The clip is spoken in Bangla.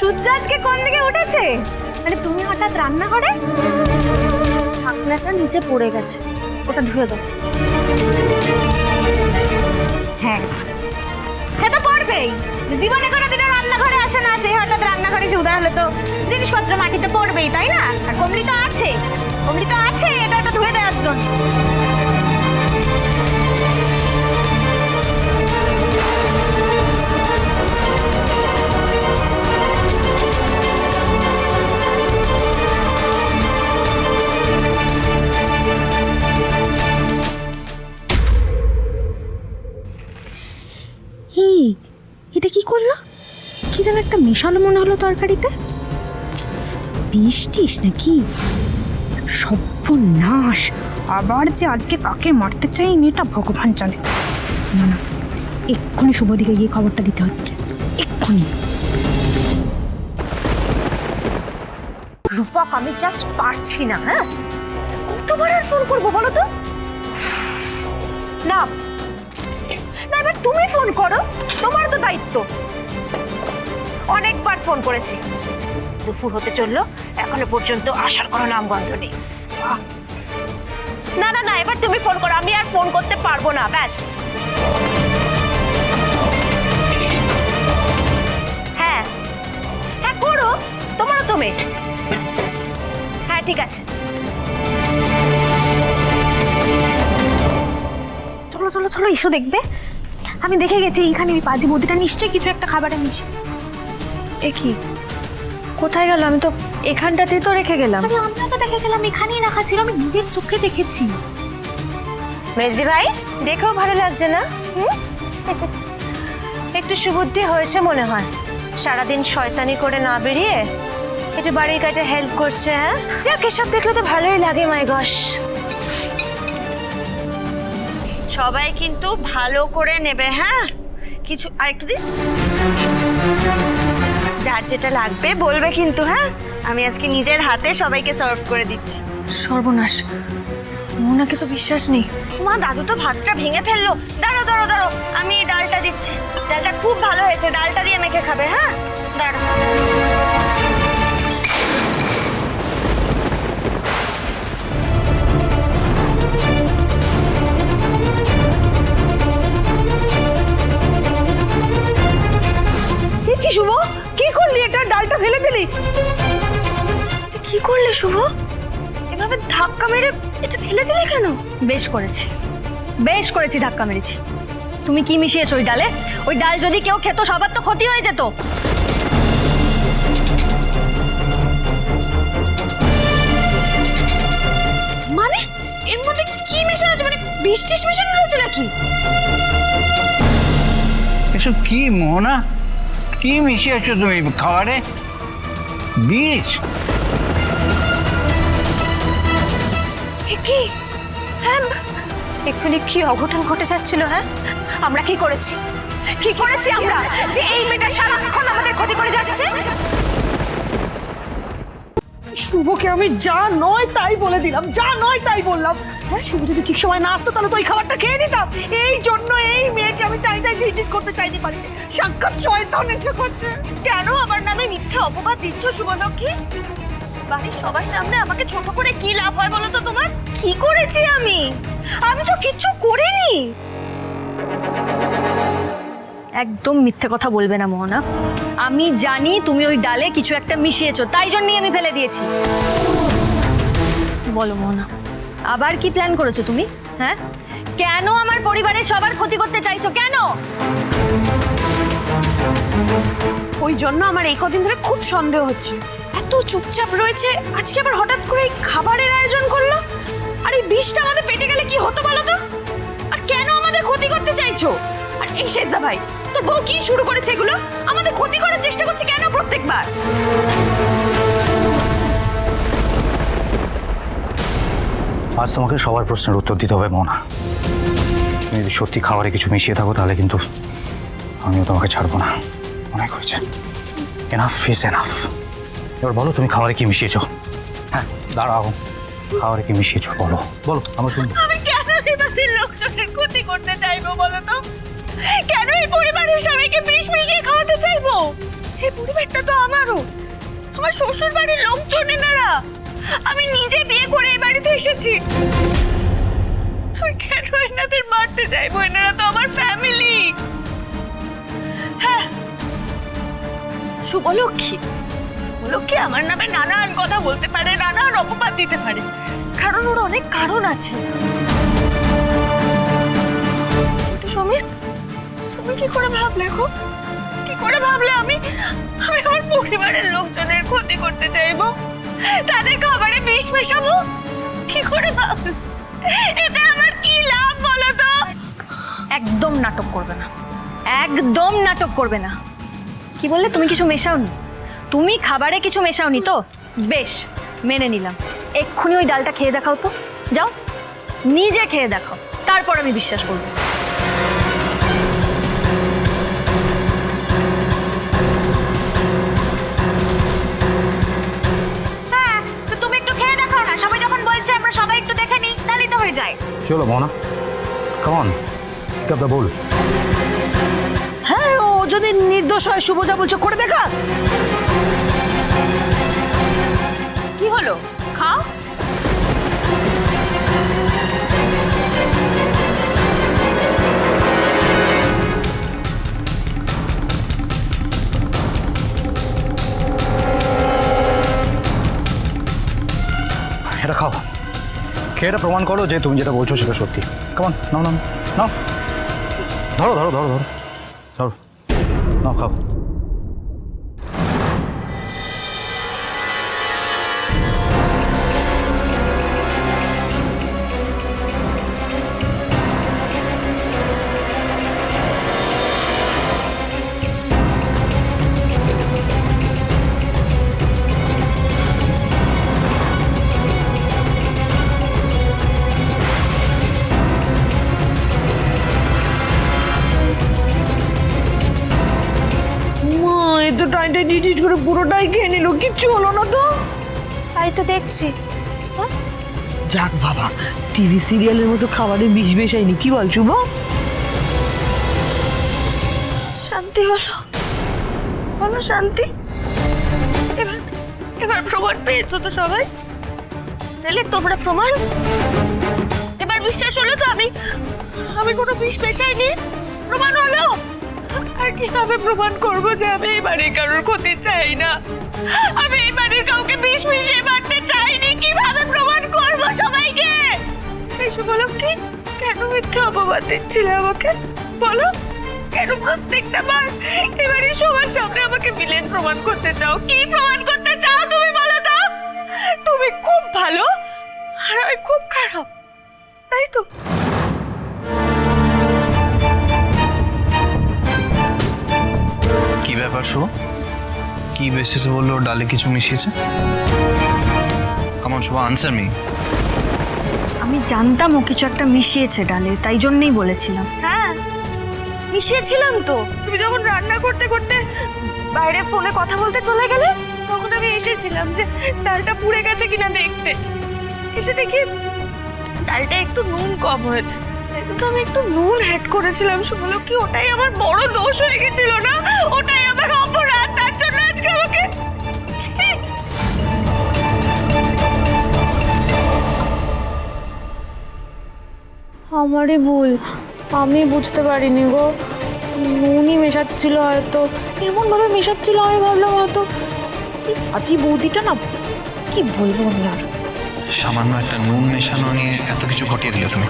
সূর্য আজকে কোন দিকে উঠেছে? মানে তুমি হঠাৎ রান্না করে? ঢাকনাটা নিচে পড়ে গেছে, ওটা ধুয়ে দাও। হ্যাঁ, সে তো পড়বেই। জীবনে কোনোদিনও রান্নাঘরে আসে না, সেই হঠাৎ রান্নাঘরে এসে উদয় হলে তো জিনিসপত্র মাটিতে পড়বেই, তাই না? আর কমলি তো আছে, এটা ওটা ধুয়ে দেওয়ার জন্য। এটা কি করলো? কি যেন একটা মেশালো মনে হলো তরকারিতে। বৃষ্টিস নাকি? সর্বনাশ! আবার যে আজকে কাকে মারতে চাই মেয়েটা ভগবান জানে। না না, এক্ষুনি শুভদিকে গিয়ে খবরটা দিতে হচ্ছে, এক্ষুনি। রূপক, আমি জাস্ট পারছি না। হ্যাঁ, কতবার আর ফোন করবো বলো তো? না না, এবার তুমি ফোন করো, তোমার তো দায়িত্ব। অনেকবার ফোন করেছি, দুপুর হতে চললো, এখনো পর্যন্ত আসার কোনো নামগন্ধ নেই। না না না, এবার তুমি ফোন করো, আমি আর ফোন করতে পারবো না, ব্যাস। হ্যাঁ হ্যাঁ, করো, তোমারও তুমি। হ্যাঁ ঠিক আছে, চলো চলো চলো, এসো দেখবে। আমি দেখে গেছি এইখানে ওই পাজি বৌদিটা নিশ্চয়ই কিছু একটা খাবারে মিশে। এ কি, কোথায় গেল? আমি তো এখানটাতেই তো রেখে গেলাম। আরে আমরা তো দেখে গেলাম, এখানেই রাখা ছিল, আমি নিজের চোখে দেখেছি। মেজদি ভাই, দেখেও ভালো লাগছে না? একটু সুবুদ্ধি হয়েছে মনে হয়, সারাদিন শয়তানি করে না বেরিয়ে একটু বাড়ির কাজে হেল্প করছে। হ্যাঁ যাক, এসব দেখলে তো ভালোই লাগে। মাই গস, সবাই কিন্তু ভালো করে নেবে। হ্যাঁ, কিছু আর একটু দিন, যার যেটা লাগবে বলবে কিন্তু। হ্যাঁ, আমি আজকে নিজের হাতে সবাইকে সার্ভ করে দিচ্ছি। সর্বনাশ, মোনাকে তো বিশ্বাস নেই। মা, দাদু তো ভাতটা ভেঙে ফেললো। দাঁড়ো দাঁড়ো দাঁড়ো, আমি এই ডালটা দিচ্ছি। ডালটা খুব ভালো হয়েছে, ডালটা দিয়ে মেখে খাবে। হ্যাঁ দাঁড়ো। কি শুভ, কি করলি? এটা ডালটা ফেলে দিলি? কি করলি শুভ? এভাবে ধাক্কা মেরে এটা ফেলে দিলে কেন? বেশ করেছি, ধাক্কা মেরেছি। তুমি কি মিশিয়েছো ওই ডালে? ওই ডাল যদি কেউ খেত, সবার তো ক্ষতি হয়ে যেত। মানে এর মধ্যে কি মেশানো আছে? মানে বিষ টিষ মেশানো রয়েছে নাকি? এসব কি মোহনা, কি মিশিয়েছো তুমি খাবারে? বিষ? কি? হ্যাঁ, এক্ষুনি কি অঘটন ঘটে যাচ্ছিল? হ্যাঁ, আমরা কি করেছি আমরা যে এই মেয়েটা সারাক্ষণ আমাদের ক্ষতি করে যাচ্ছে? শুভকে আমি যা নয় তাই বলে দিলাম, যা নয় তাই বললাম। হ্যাঁ, শুভ যদি ঠিক সময় না আসতো তাহলে তো ওই খাবারটা খেয়ে নিতাম। এই জন্য এই মেয়েকে আমি টাইটাই ভিজিট করতে চাইনি বাড়িতে। সাক্ষাৎ শয়তান এসে করছে। কেন আমার নামে মিথ্যা অপবাদ দিচ্ছ শুভলক্ষ্মী? বাড়ির সবার সামনে আমাকে ছোট করে কি লাভ হয় বলো তো তোমার? কি করেছি আমি? আমি তো কিচ্ছু করিনি। একদম মিথ্যে কথা বলবে না মোহনা। আমি জানি তুমি ওই ডালে কিছু একটা মিশিয়েছো, তাই জন্যই আমি ফেলে দিয়েছি। বলো মোহনা, আবার কি প্ল্যান করেছো তুমি? হ্যাঁ, কেন আমার পরিবারের সবার ক্ষতি করতে চাইছো? কেন? ওই জন্য আমার এই কদিন ধরে খুব সন্দেহ হচ্ছে। এত চুপচাপ রয়েছে, আজকে আবার হঠাৎ করে এই খাবারের আয়োজন করলো। আর এই বিষটা আমাদের পেটে গেলে কি হতো বলো তো? আর কেন আমাদের ক্ষতি করতে চাইছো? আর এই শেষদা ভাই, তোর বউ কি শুরু করেছে এগুলো? আমাদের ক্ষতি করার চেষ্টা করছে কেন প্রত্যেকবার? আজ তোমাকে সবার প্রশ্নের উত্তর দিতে হবে মোহনা। তুমি যদি সত্যি খাবারে কিছু মিশিয়ে থাকো তাহলে কিন্তু আমিও তোমাকে ছাড়বো না। অনেক হয়েছে, এনাফ ইজ এনাফ। এবার বলো তুমি খাবারে কি মিশিয়েছো? হ্যাঁ দাঁড়াও, খাবারে কি মিশিয়েছো বলো, বলো আমার শুনবো। আমি কেন এই বাড়ির লোকজনের ক্ষতি করতে চাইবো বলো তো? কেন এই পরিবারের সবাইকে বিষ মিশিয়ে খাওয়াতে চাইবো? এই পরিবারটা তো আমারও, আমার শ্বশুর বাড়ির লোকজন এনারা। আমি নিজে বিয়ে করে এই বাড়িতে এসেছি। আমি কেন এনাদের মারতে চাইবো? এনারা তো আমার ফ্যামিলি। হ্যাঁ, শুভলক্ষ্মী শুভলক্ষ্মী আমার নামে নানান কথা বলতে পারে, নানান অপবাদ দিতে পারে, কারণ ওর অনেক কারণ আছে। কিন্তু সমিত, তুমি কি করে ভাবলে গো? কি করে ভাবলে আমি আমার পরিবারের লোকজনের ক্ষতি করতে চাইবো, তাদের খাবারে বিষ মেশাবো? কি করে ভাবলে? এতে আমার কি লাভ বলো তো? একদম নাটক করবে না, একদম নাটক করবে না। কি বললে? তুমি কিছু মেশাওনি? তুমি খাবারে কিছু মেশাওনি তো? বেশ, মেনে নিলাম। এক্ষুনি ওই ডালটা খেয়ে দেখাও তো, যাও নিজে খেয়ে দেখাও, তারপর আমি বিশ্বাস করবো। হ্যাঁ, তো তুমি একটু খেয়ে দেখাও না। সবাই যখন বলছে আমরা সবাই একটু দেখে নিই, তাহলেই তো হয়ে যায়। চলো মোহনা, কাম অন, বল। হ্যাঁ, ও যদি নির্দোষ হয়, শুভ যা বলছো করে দেখা। কি হলো? খাও। এটা খাও, খেয়ে এটা প্রমাণ করো যে তুমি যেটা বলছো সেটা সত্যি। কেমন? নাও নাও নাও, ধরো ধরো ধরো ধরো ধরো, নাও খাও। মা, এ তো টাইটাই ডিডিট করে পুরোটাই খেয়ে নিল, কিচ্ছু হলো না তো। তাই তো দেখছি। যাক বাবা, টিভি সিরিয়ালের মতো খাবারে বিষ মেশাইনি। কি বল শুভ? শান্তি হলো, বলো শান্তি। এবার এবার প্রমাণ পেয়েছো তো সবাই? তাহলে তোমরা প্রমাণ, এবার বিশ্বাস হলো তো আমি আমি কোনো বিষ মেশাইনি? প্রমাণ হলো। আর কিভাবে প্রমাণ করবো যে আমি এই বাড়ির কারোর ক্ষতি চাই না, আমি এই বাড়ির কাউকে বিষ মিশিয়ে মারতে চাইনি? কিভাবে প্রমাণ করবো সবাইকে? এই শুভলক্ষ্মী, কেন মিথ্যে অপবাদ দিচ্ছিলে আমাকে বলো? কেন প্রত্যেকটা বার এবারে সবার সামনে আমাকে ভিলেন প্রমাণ করতে চাও? কি প্রমাণ করতে চাও তুমি বলো তো? তুমি খুব ভালো আর আমি খুব খারাপ, তাই তো? কি ব্যাপার শুভ? কি বেসিসে বললো ডালে কিছু মিশিয়েছে? কেমন শুভ, আনসার মি। আমি জানতাম ও কিছু একটা মিশিয়েছে ডালে, তাই জন্যই বলেছিলাম। হ্যাঁ, মিশিয়েছিলাম তো। তুমি যখন রান্না করতে করতে বাইরে ফোনে কথা বলতে চলে গেলে, তখন আমি এসেছিলাম যে ডালটা পুড়ে গেছে কিনা দেখতে। এসে দেখি ডালটা একটু নুন কম হয়েছে, তাই তো আমি একটু নুন অ্যাড করেছিলাম। শুভলক্ষ্মী, ওটাই আমার বড় দোষ হয়ে গেছিল না? ওটাই আমার অপরাধ, তার জন্য আজকে আমাকে ছি! আমারই ভুল, আমি বুঝতে পারিনি গো। নুনই মেশাচ্ছিল হয়তো, এমনভাবে মেশাচ্ছিল আমি ভাবলাম হয়তো। এই পাজি বৌদিটা না, কি বলবো আমি আর। সামান্য একটা নুন মেশানো নিয়ে এত কিছু ঘটিয়ে দিলে তুমি।